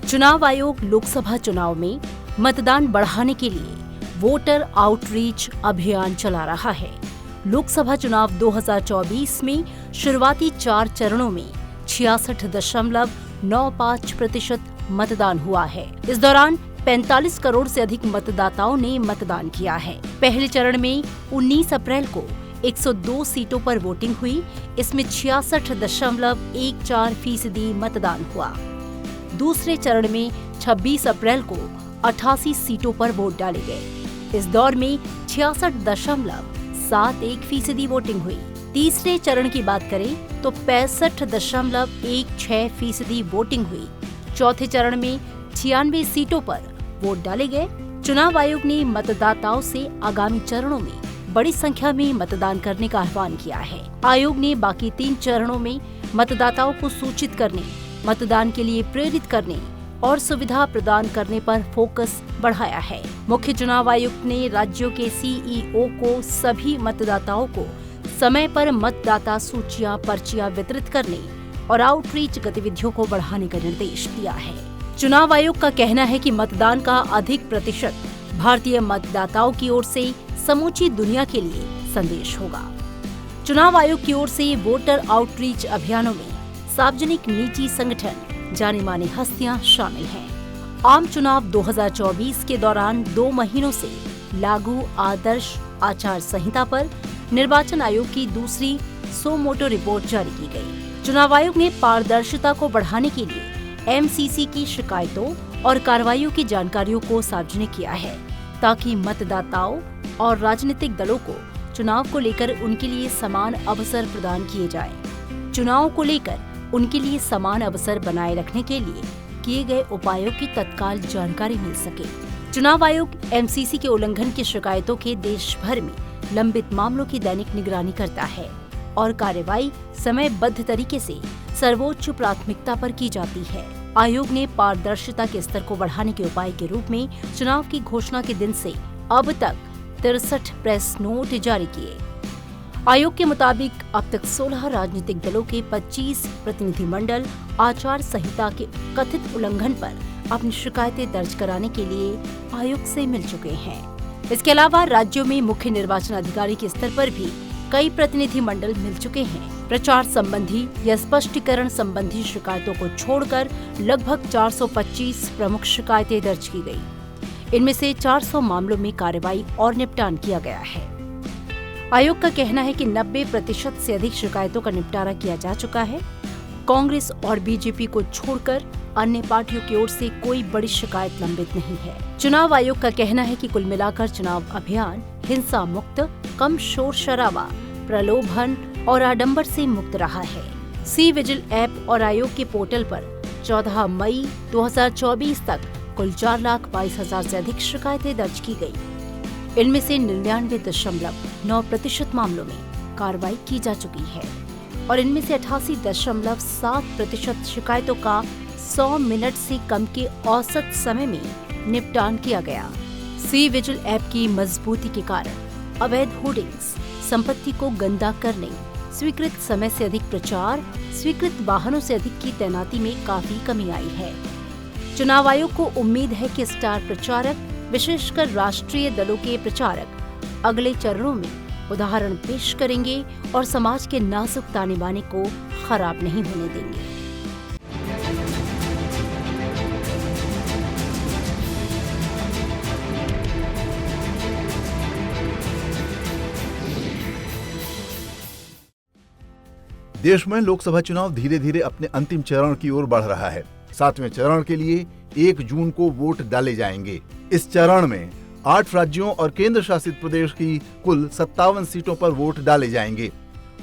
चुनाव आयोग लोकसभा चुनाव में मतदान बढ़ाने के लिए वोटर आउटरीच अभियान चला रहा है। लोकसभा चुनाव 2024 में शुरुआती 4 चरणों में 66.95% मतदान हुआ है। इस दौरान 45 करोड़ से अधिक मतदाताओं ने मतदान किया है। पहले चरण में 19 अप्रैल को 102 सीटों पर वोटिंग हुई। इसमें 66.14% मतदान हुआ। दूसरे चरण में 26 अप्रैल को 88 सीटों पर वोट डाले गए। इस दौर में 66.71% वोटिंग हुई। तीसरे चरण की बात करें तो 65.16% वोटिंग हुई। चौथे चरण में 96 सीटों पर वोट डाले गए। चुनाव आयोग ने मतदाताओं से आगामी चरणों में बड़ी संख्या में मतदान करने का आह्वान किया है। आयोग ने बाकी 3 चरणों में मतदाताओं को सूचित करने, मतदान के लिए प्रेरित करने और सुविधा प्रदान करने पर फोकस बढ़ाया है। मुख्य चुनाव आयुक्त ने राज्यों के सीईओ को सभी मतदाताओं को समय पर मतदाता सूचियां, पर्चियां वितरित करने और आउटरीच गतिविधियों को बढ़ाने का निर्देश दिया है। चुनाव आयोग का कहना है कि मतदान का अधिक प्रतिशत भारतीय मतदाताओं की ओर से समूची दुनिया के लिए संदेश होगा। चुनाव आयोग की ओर से वोटर आउटरीच अभियानों में सार्वजनिक निजी संगठन, जाने माने हस्तियां शामिल हैं। आम चुनाव 2024 के दौरान 2 महीनों से लागू आदर्श आचार संहिता पर निर्वाचन आयोग की दूसरी सो मोटो रिपोर्ट जारी की गई। चुनाव आयोग ने पारदर्शिता को बढ़ाने के लिए एमसीसी की शिकायतों और कार्रवाइयों की जानकारियों को सार्वजनिक किया है, ताकि मतदाताओं और राजनीतिक दलों को चुनाव को लेकर उनके लिए समान अवसर प्रदान किए जाएं। चुनाव को लेकर उनके लिए समान अवसर बनाए रखने के लिए किए गए उपायों की तत्काल जानकारी मिल सके। चुनाव आयोग एमसीसी के उल्लंघन की शिकायतों के देश भर में लंबित मामलों की दैनिक निगरानी करता है और कार्रवाई समयबद्ध तरीके से सर्वोच्च प्राथमिकता पर की जाती है। आयोग ने पारदर्शिता के स्तर को बढ़ाने के उपाय के रूप में चुनाव की घोषणा के दिन से अब तक 63 प्रेस नोट जारी किए। आयोग के मुताबिक अब तक 16 राजनीतिक दलों के 25 प्रतिनिधिमंडल आचार संहिता के कथित उल्लंघन पर अपनी शिकायतें दर्ज कराने के लिए आयोग से मिल चुके हैं। इसके अलावा राज्यों में मुख्य निर्वाचन अधिकारी के स्तर पर भी कई प्रतिनिधिमंडल मिल चुके हैं। प्रचार संबंधी या स्पष्टीकरण संबंधी शिकायतों को छोड़कर लगभग 425 प्रमुख शिकायतें दर्ज की गई। इनमें से 400 मामलों में कार्रवाई और निपटान किया गया है। आयोग का कहना है कि 90% से अधिक शिकायतों का निपटारा किया जा चुका है। कांग्रेस और बीजेपी को छोड़कर अन्य पार्टियों की ओर से कोई बड़ी शिकायत लंबित नहीं है। चुनाव आयोग का कहना है कि कुल मिलाकर चुनाव अभियान हिंसा मुक्त, कम शोर शराबा, प्रलोभन और आडंबर से मुक्त रहा है। सी विजिल ऐप और आयोग के पोर्टल पर 14 मई 2024 तक कुल 4,22,000 से अधिक शिकायतें दर्ज की गई। इनमें से 99.9% मामलों में कार्रवाई की जा चुकी है और इनमें से 88.7% शिकायतों का 100 मिनट से कम के औसत समय में निपटान किया गया। सी विजिल ऐप की मजबूती के कारण अवैध होर्डिंग्स, संपत्ति को गंदा करने, स्वीकृत समय से अधिक प्रचार, स्वीकृत वाहनों से अधिक की तैनाती में काफी कमी आई है। चुनाव आयोग को उम्मीद है कि स्टार प्रचारक, विशेषकर राष्ट्रीय दलों के प्रचारक, अगले चरणों में उदाहरण पेश करेंगे और समाज के नाजुक ताने बाने को खराब नहीं होने देंगे। देश में लोकसभा चुनाव धीरे धीरे अपने अंतिम चरण की ओर बढ़ रहा है। 7वें चरण के लिए 1 जून को वोट डाले जाएंगे। इस चरण में 8 राज्यों और केंद्र शासित प्रदेश की कुल 57 सीटों पर वोट डाले जाएंगे।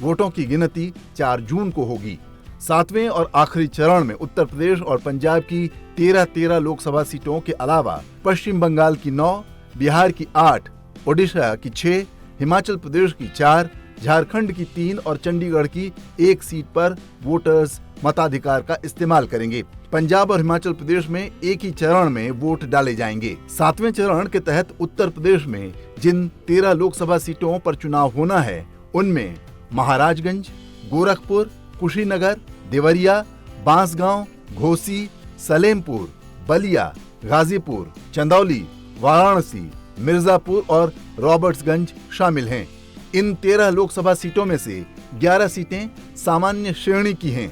वोटों की गिनती 4 जून को होगी। 7वें और आखिरी चरण में उत्तर प्रदेश और पंजाब की 13 लोकसभा सीटों के अलावा पश्चिम बंगाल की 9, बिहार की 8, ओडिशा की 6, हिमाचल प्रदेश की 4, झारखंड की 3 और चंडीगढ़ की 1 सीट पर वोटर्स मताधिकार का इस्तेमाल करेंगे। पंजाब और हिमाचल प्रदेश में एक ही चरण में वोट डाले जाएंगे। 7वें चरण के तहत उत्तर प्रदेश में जिन 13 लोकसभा सीटों पर चुनाव होना है, उनमें महाराजगंज, गोरखपुर, कुशीनगर, देवरिया, बांसगांव, घोसी, सलेमपुर, बलिया, गाजीपुर, चंदौली, वाराणसी, मिर्जापुर और रॉबर्ट्सगंज शामिल हैं। इन 13 लोकसभा सीटों में से 11 सीटें सामान्य श्रेणी की हैं,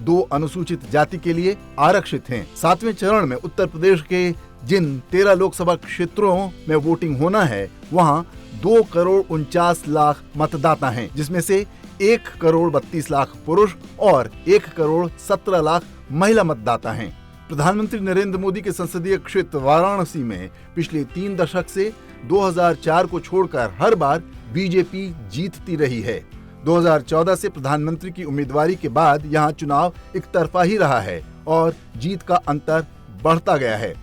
2 अनुसूचित जाति के लिए आरक्षित हैं। 7वें चरण में उत्तर प्रदेश के जिन 13 लोकसभा क्षेत्रों में वोटिंग होना है, वहां 2,49,00,000 मतदाता हैं, जिसमें से 1,32,00,000 पुरुष और 1,17,00,000 महिला मतदाता हैं। प्रधानमंत्री नरेंद्र मोदी के संसदीय क्षेत्र वाराणसी में पिछले 3 दशक से 2004 को छोड़कर हर बार बीजेपी जीतती रही है। 2014 से प्रधानमंत्री की उम्मीदवारी के बाद यहां चुनाव एक तरफा ही रहा है और जीत का अंतर बढ़ता गया है।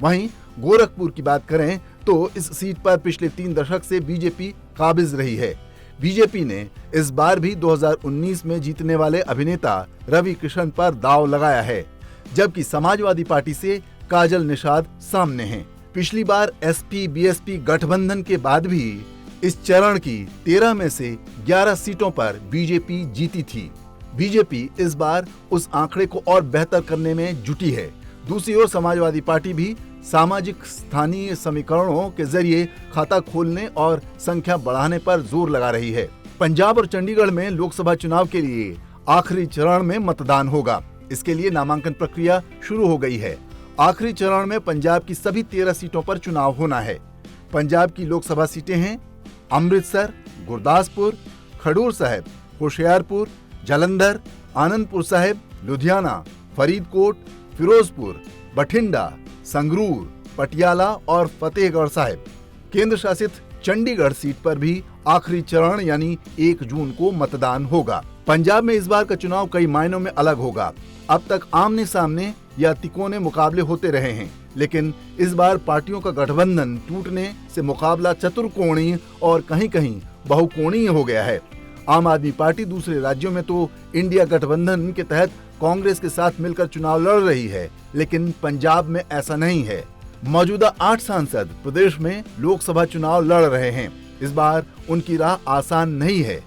वहीं गोरखपुर की बात करें तो इस सीट पर पिछले 3 दशक से बीजेपी काबिज रही है। बीजेपी ने इस बार भी 2019 में जीतने वाले अभिनेता रवि किशन पर दांव लगाया है, जबकि समाजवादी पार्टी से काजल निषाद सामने हैं। पिछली बार एसपी बीएसपी गठबंधन के बाद भी इस चरण की 13 में से 11 सीटों पर बीजेपी जीती थी। बीजेपी इस बार उस आंकड़े को और बेहतर करने में जुटी है। दूसरी ओर समाजवादी पार्टी भी सामाजिक स्थानीय समीकरणों के जरिए खाता खोलने और संख्या बढ़ाने पर जोर लगा रही है। पंजाब और चंडीगढ़ में लोकसभा चुनाव के लिए आखिरी चरण में मतदान होगा। इसके लिए नामांकन प्रक्रिया शुरू हो गई है। आखिरी चरण में पंजाब की सभी 13 सीटों पर चुनाव होना है। पंजाब की लोकसभा सीटें हैं अमृतसर, गुरदासपुर, खडूर साहिब, होशियारपुर, जालंधर, आनंदपुर साहिब, लुधियाना, फरीदकोट, फिरोजपुर, बठिंडा, संगरूर, पटियाला और फतेहगढ़ साहिब। केंद्र शासित चंडीगढ़ सीट पर भी आखिरी चरण यानी 1 जून को मतदान होगा। पंजाब में इस बार का चुनाव कई मायनों में अलग होगा। अब तक आमने सामने या तिकोने मुकाबले होते रहे हैं, लेकिन इस बार पार्टियों का गठबंधन टूटने से मुकाबला चतुर्कोणीय और कहीं कहीं बहुकोणीय हो गया है। आम आदमी पार्टी दूसरे राज्यों में तो इंडिया गठबंधन के तहत कांग्रेस के साथ मिलकर चुनाव लड़ रही है, लेकिन पंजाब में ऐसा नहीं है। मौजूदा 8 सांसद प्रदेश में लोकसभा चुनाव लड़ रहे हैं। इस बार उनकी राह आसान नहीं है,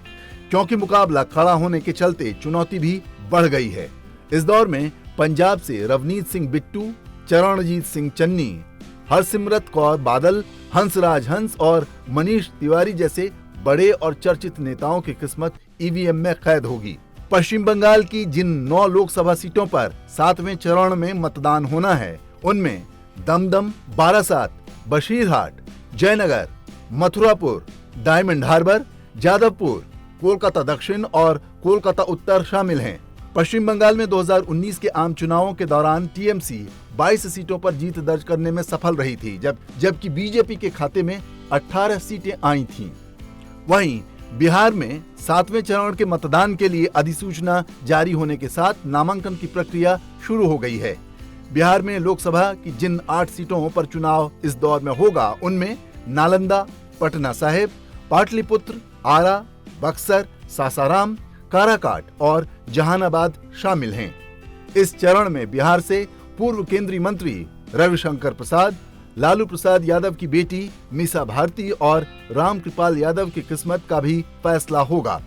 क्योंकि मुकाबला खड़ा होने के चलते चुनौती भी बढ़ गई है। इस दौर में पंजाब से रवनीत सिंह बिट्टू, चरणजीत सिंह चन्नी, हरसिमरत कौर बादल, हंसराज हंस और मनीष तिवारी जैसे बड़े और चर्चित नेताओं की किस्मत ईवीएम में कैद होगी। पश्चिम बंगाल की जिन 9 लोकसभा सीटों पर 7वें चरण में मतदान होना है, उनमें दमदम, बारासात, बशीरहाट, जयनगर, मथुरापुर, डायमंड हार्बर, जादवपुर, कोलकाता दक्षिण और कोलकाता उत्तर शामिल हैं। पश्चिम बंगाल में 2019 के आम चुनावों के दौरान टीएमसी 22 सीटों पर जीत दर्ज करने में सफल रही थी, जबकि बीजेपी के खाते में 18 सीटें आई थीं। वहीं बिहार में 7वें चरण के मतदान के लिए अधिसूचना जारी होने के साथ नामांकन की प्रक्रिया शुरू हो गई है। बिहार में लोकसभा की जिन 8 सीटों पर चुनाव इस दौर में होगा, उनमें नालंदा, पटना साहिब, पाटलिपुत्र, आरा, बक्सर, सासाराम, काराकाट और जहानाबाद शामिल हैं। इस चरण में बिहार से पूर्व केंद्रीय मंत्री रविशंकर प्रसाद, लालू प्रसाद यादव की बेटी मीसा भारती और रामकृपाल यादव की किस्मत का भी फैसला होगा।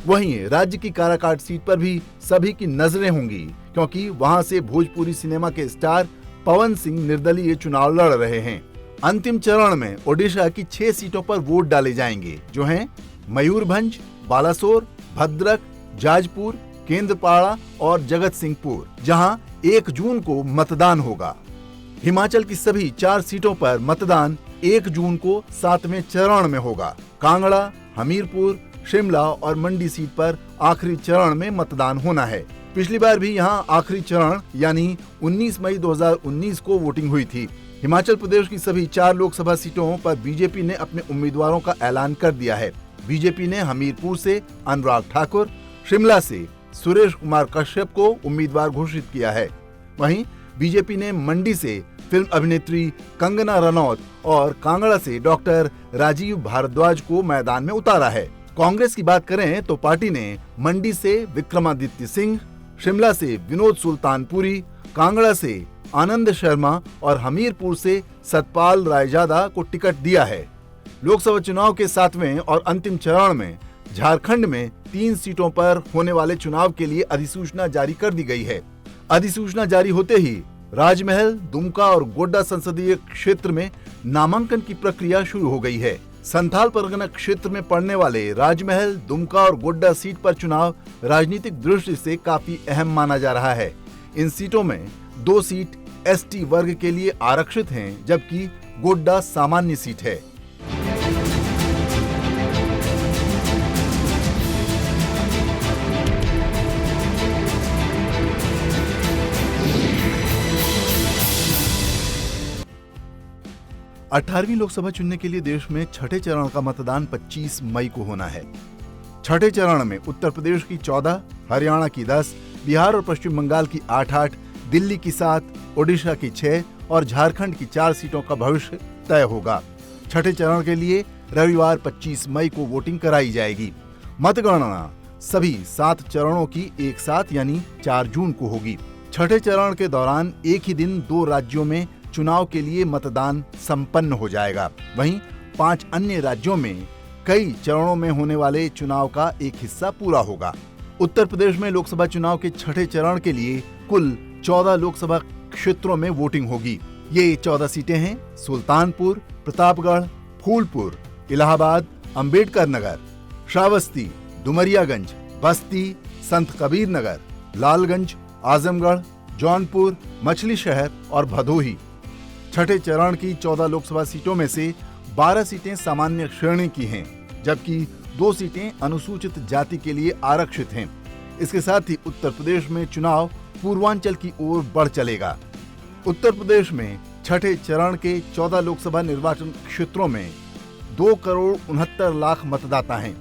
वहीं राज्य की काराकाट सीट पर भी सभी की नजरें होंगी, क्योंकि वहां से भोजपुरी सिनेमा के स्टार पवन सिंह निर्दलीय चुनाव लड़ रहे हैं। अंतिम चरण में ओडिशा की 6 सीटों पर वोट डाले जाएंगे, जो हैं मयूरभंज, बालासोर, भद्रक, जाजपुर, केंद्रपाड़ा और जगत सिंहपुर, जहां 1 जून को मतदान होगा। हिमाचल की सभी 4 सीटों पर मतदान 1 जून को 7वें चरण में होगा। कांगड़ा, हमीरपुर, शिमला और मंडी सीट पर आखिरी चरण में मतदान होना है। पिछली बार भी यहां आखिरी चरण यानी 19 मई 2019 को वोटिंग हुई थी। हिमाचल प्रदेश की सभी 4 लोकसभा सीटों पर बीजेपी ने अपने उम्मीदवारों का ऐलान कर दिया है। बीजेपी ने हमीरपुर से अनुराग ठाकुर, शिमला से सुरेश कुमार कश्यप को उम्मीदवार घोषित किया है। वहीं बीजेपी ने मंडी से फिल्म अभिनेत्री कंगना रनौत और कांगड़ा से डॉक्टर राजीव भारद्वाज को मैदान में उतारा है। कांग्रेस की बात करें तो पार्टी ने मंडी से विक्रमादित्य सिंह, शिमला से विनोद सुल्तानपुरी, कांगड़ा से आनंद शर्मा और हमीरपुर से सतपाल रायजादा को टिकट दिया है। लोकसभा चुनाव के 7वें और अंतिम चरण में झारखंड में 3 सीटों पर होने वाले चुनाव के लिए अधिसूचना जारी कर दी गई है। अधिसूचना जारी होते ही राजमहल, दुमका और गोड्डा संसदीय क्षेत्र में नामांकन की प्रक्रिया शुरू हो गई है। संथाल परगना क्षेत्र में पड़ने वाले राजमहल, दुमका और गोड्डा सीट पर चुनाव राजनीतिक दृष्टि से काफी अहम माना जा रहा है। इन सीटों में 2 सीट एसटी वर्ग के लिए आरक्षित हैं, जबकि गोड्डा सामान्य सीट है। अठारहवीं लोकसभा चुनने के लिए देश में छठे चरण का मतदान 25 मई को होना है। छठे चरण में उत्तर प्रदेश की 14, हरियाणा की 10, बिहार और पश्चिम बंगाल की 8-8, दिल्ली की 7, ओडिशा की 6 और झारखंड की 4 सीटों का भविष्य तय होगा। छठे चरण के लिए रविवार 25 मई को वोटिंग कराई जाएगी। मतगणना सभी 7 चरणों की एक साथ यानी 4 जून को होगी। छठे चरण के दौरान एक ही दिन 2 राज्यों में चुनाव के लिए मतदान संपन्न हो जाएगा। वहीं 5 अन्य राज्यों में कई चरणों में होने वाले चुनाव का एक हिस्सा पूरा होगा। उत्तर प्रदेश में लोकसभा चुनाव के छठे चरण के लिए कुल 14 लोकसभा क्षेत्रों में वोटिंग होगी। ये 14 सीटें हैं: सुल्तानपुर, प्रतापगढ़, फूलपुर, इलाहाबाद, अंबेडकर नगर, श्रावस्ती, डुमरियागंज, बस्ती, संत कबीर नगर, लालगंज, आजमगढ़, जौनपुर, मछली शहर और भदोही। छठे चरण की 14 लोकसभा सीटों में से 12 सीटें सामान्य श्रेणी की हैं, जबकि 2 सीटें अनुसूचित जाति के लिए आरक्षित हैं। इसके साथ ही उत्तर प्रदेश में चुनाव पूर्वांचल की ओर बढ़ चलेगा। उत्तर प्रदेश में छठे चरण के 14 लोकसभा निर्वाचन क्षेत्रों में 2 करोड़ 69 लाख मतदाता हैं,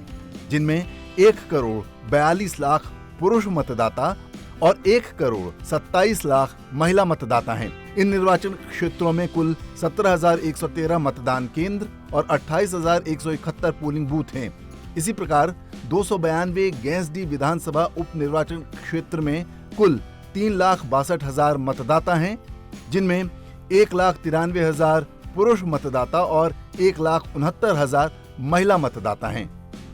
जिनमें 1 करोड़ 42 लाख पुरुष मतदाता और 1 करोड़ 27 लाख महिला मतदाता हैं। इन निर्वाचन क्षेत्रों में कुल 17,113 मतदान केंद्र और 28,171 पोलिंग बूथ हैं। इसी प्रकार 292 गैंसडी विधानसभा उप निर्वाचन क्षेत्र में कुल 3,62,000 मतदाता हैं, जिनमें 1,93,000 पुरुष मतदाता और 1,69,000 महिला मतदाता हैं।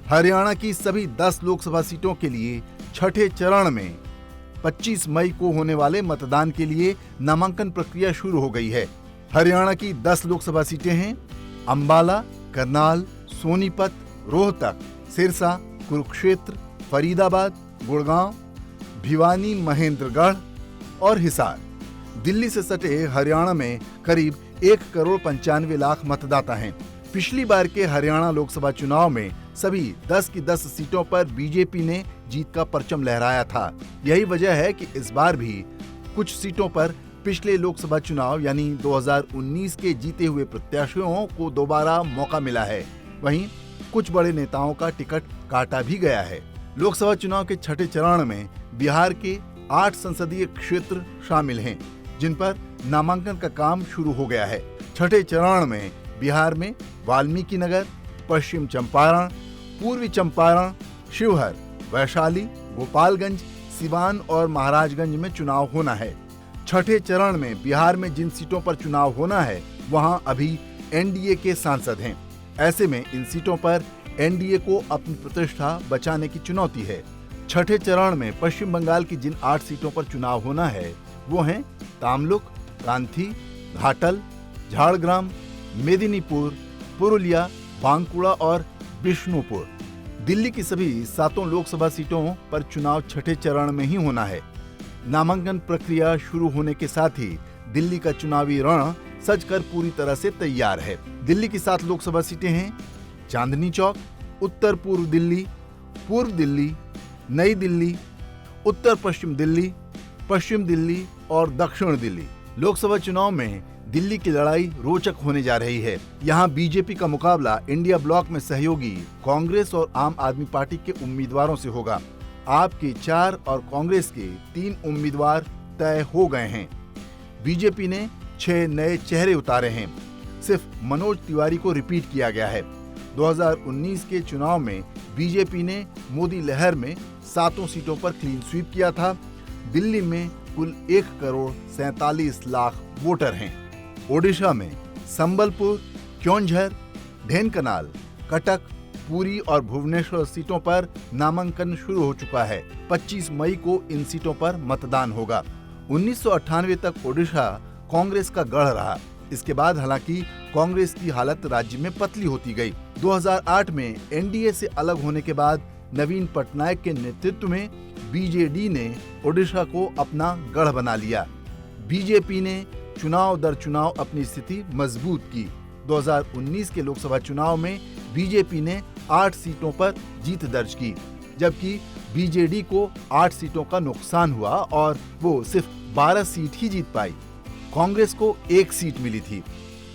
हरियाणा की सभी 10 लोकसभा सीटों के लिए छठे चरण में 25 मई को होने वाले मतदान के लिए नामांकन प्रक्रिया शुरू हो गई है। हरियाणा की 10 लोकसभा सीटें हैं: अंबाला, करनाल, सोनीपत, रोहतक, सिरसा, कुरुक्षेत्र, फरीदाबाद, गुड़गांव, भिवानी, महेंद्रगढ़ और हिसार। दिल्ली से सटे हरियाणा में करीब 1 करोड़ 95 लाख मतदाता हैं। पिछली बार के हरियाणा लोकसभा चुनाव में सभी 10 की 10 सीटों पर बीजेपी ने जीत का परचम लहराया था। यही वजह है कि इस बार भी कुछ सीटों पर पिछले लोकसभा चुनाव यानी 2019 के जीते हुए प्रत्याशियों को दोबारा मौका मिला है। वहीं कुछ बड़े नेताओं का टिकट काटा भी गया है। लोकसभा चुनाव के छठे चरण में बिहार के 8 संसदीय क्षेत्र शामिल हैं, जिन पर नामांकन का काम शुरू हो गया है। छठे चरण में बिहार में वाल्मीकि नगर, पश्चिम चंपारण, पूर्वी चंपारण, शिवहर, वैशाली, गोपालगंज, सिवान और महाराजगंज में चुनाव होना है। छठे चरण में बिहार में जिन सीटों पर चुनाव होना है, वहां अभी एनडीए के सांसद हैं। ऐसे में इन सीटों पर एनडीए को अपनी प्रतिष्ठा बचाने की चुनौती है। छठे चरण में पश्चिम बंगाल की जिन 8 सीटों पर चुनाव होना है, वो हैं तामलुक, कांथी, घाटल, झाड़ग्राम, मेदिनीपुर, पुरुलिया, बांकुड़ा और बिष्णुपुर। दिल्ली की सभी 7 लोकसभा सीटों पर चुनाव छठे चरण में ही होना है। नामांकन प्रक्रिया शुरू होने के साथ ही दिल्ली का चुनावी रण सजकर पूरी तरह से तैयार है। दिल्ली की 7 लोकसभा सीटें हैं: चांदनी चौक, उत्तर पूर्व दिल्ली, नई दिल्ली, उत्तर पश्चिम दिल्ली और दक्षिण दिल्ली। लोकसभा चुनाव में दिल्ली की लड़ाई रोचक होने जा रही है। यहाँ बीजेपी का मुकाबला इंडिया ब्लॉक में सहयोगी कांग्रेस और आम आदमी पार्टी के उम्मीदवारों से होगा। आप के 4 और कांग्रेस के 3 उम्मीदवार तय हो गए हैं। बीजेपी ने 6 नए चेहरे उतारे हैं। सिर्फ मनोज तिवारी को रिपीट किया गया है। 2019 के चुनाव में बीजेपी ने मोदी लहर में 7 सीटों पर क्लीन स्वीप किया था। दिल्ली में कुल 1 करोड़ 47 लाख वोटर हैं। ओडिशा में संबलपुर, क्योंझर, ढेनकनाल, कटक, पुरी और भुवनेश्वर सीटों पर नामांकन शुरू हो चुका है। 25 मई को इन सीटों पर मतदान होगा। 1998 तक ओडिशा कांग्रेस का गढ़ रहा। इसके बाद हालांकि कांग्रेस की हालत राज्य में पतली होती गई। 2008 में एनडीए से अलग होने के बाद नवीन पटनायक के नेतृत्व में बीजेडी ने ओडिशा को अपना गढ़ बना लिया। बीजेपी ने चुनाव दर चुनाव अपनी स्थिति मजबूत की। 2019 के लोकसभा चुनाव में बीजेपी ने 8 सीटों पर जीत दर्ज की, जबकि बीजेडी को 8 सीटों का नुकसान हुआ और वो सिर्फ 12 सीट ही जीत पाई। कांग्रेस को 1 सीट मिली थी।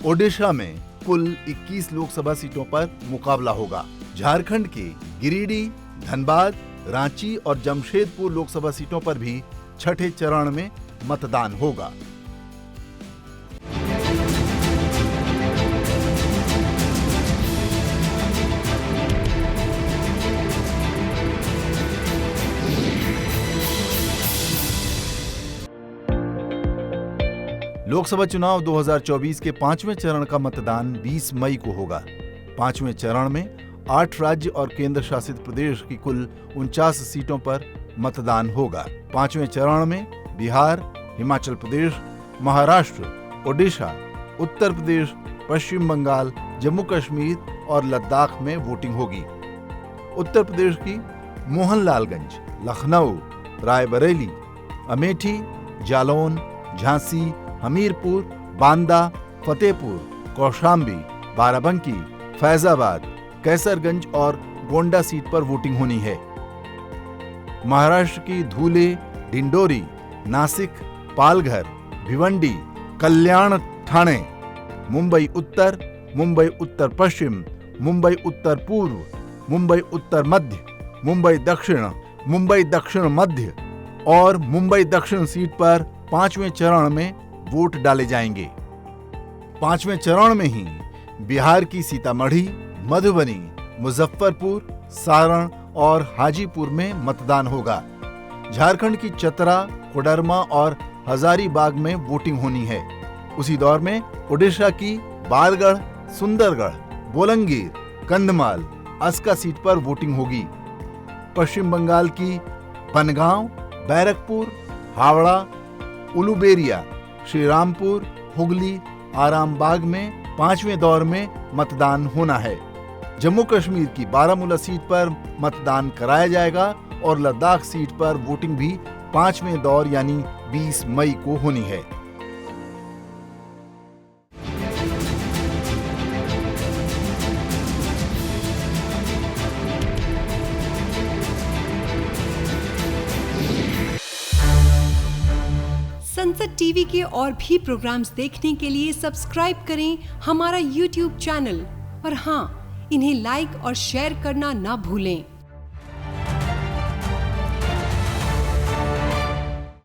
ओडिशा में कुल 21 लोकसभा सीटों पर मुकाबला होगा। झारखंड के गिरिडीह, धनबाद, रांची और जमशेदपुर लोकसभा सीटों पर भी छठे चरण में मतदान होगा। लोकसभा चुनाव 2024 के 5वें चरण का मतदान 20 मई को होगा। 5वें चरण में 8 राज्य और केंद्र शासित प्रदेश की कुल 49 सीटों पर मतदान होगा। 5वें चरण में बिहार, हिमाचल प्रदेश, महाराष्ट्र, ओडिशा, उत्तर प्रदेश, पश्चिम बंगाल, जम्मू कश्मीर और लद्दाख में वोटिंग होगी। उत्तर प्रदेश की मोहनलालगंज, लखनऊ, रायबरेली, अमेठी, जालौन, झांसी, हमीरपुर, बांदा, फतेहपुर, कौशाम्बी, बाराबंकी, फैजाबाद, कैसरगंज और गोंडा सीट पर वोटिंग होनी है। महाराष्ट्र की धुले, डिंडोरी, नासिक, पालघर, भिवंडी, कल्याण, ठाणे, मुंबई उत्तर, मुंबई उत्तर पश्चिम, मुंबई उत्तर पूर्व, मुंबई उत्तर मध्य, मुंबई दक्षिण, मुंबई दक्षिण मध्य और मुंबई दक्षिण सीट पर 5वें चरण में वोट डाले जाएंगे। 5वें चरण में ही बिहार की सीतामढ़ी, मधुबनी, मुजफ्फरपुर, सारण और हाजीपुर में मतदान होगा। झारखंड की चतरा, कोडरमा और हजारीबाग में वोटिंग होनी है। उसी दौर में ओडिशा की बारगढ़, सुंदरगढ़, बोलंगीर, कंधमाल, अस्का सीट पर वोटिंग होगी। पश्चिम बंगाल की बनगांव, बैरकपुर, हावड़ा, उलुबेरिया, श्रीरामपुर, हुगली, आरामबाग में 5वें दौर में मतदान होना है। जम्मू कश्मीर की बारामूला सीट पर मतदान कराया जाएगा और लद्दाख सीट पर वोटिंग भी 5वें दौर यानी 20 मई को होनी है। संसद टीवी के और भी प्रोग्राम्स देखने के लिए सब्सक्राइब करें हमारा YouTube चैनल और हाँ, इन्हें लाइक और शेयर करना ना भूलें।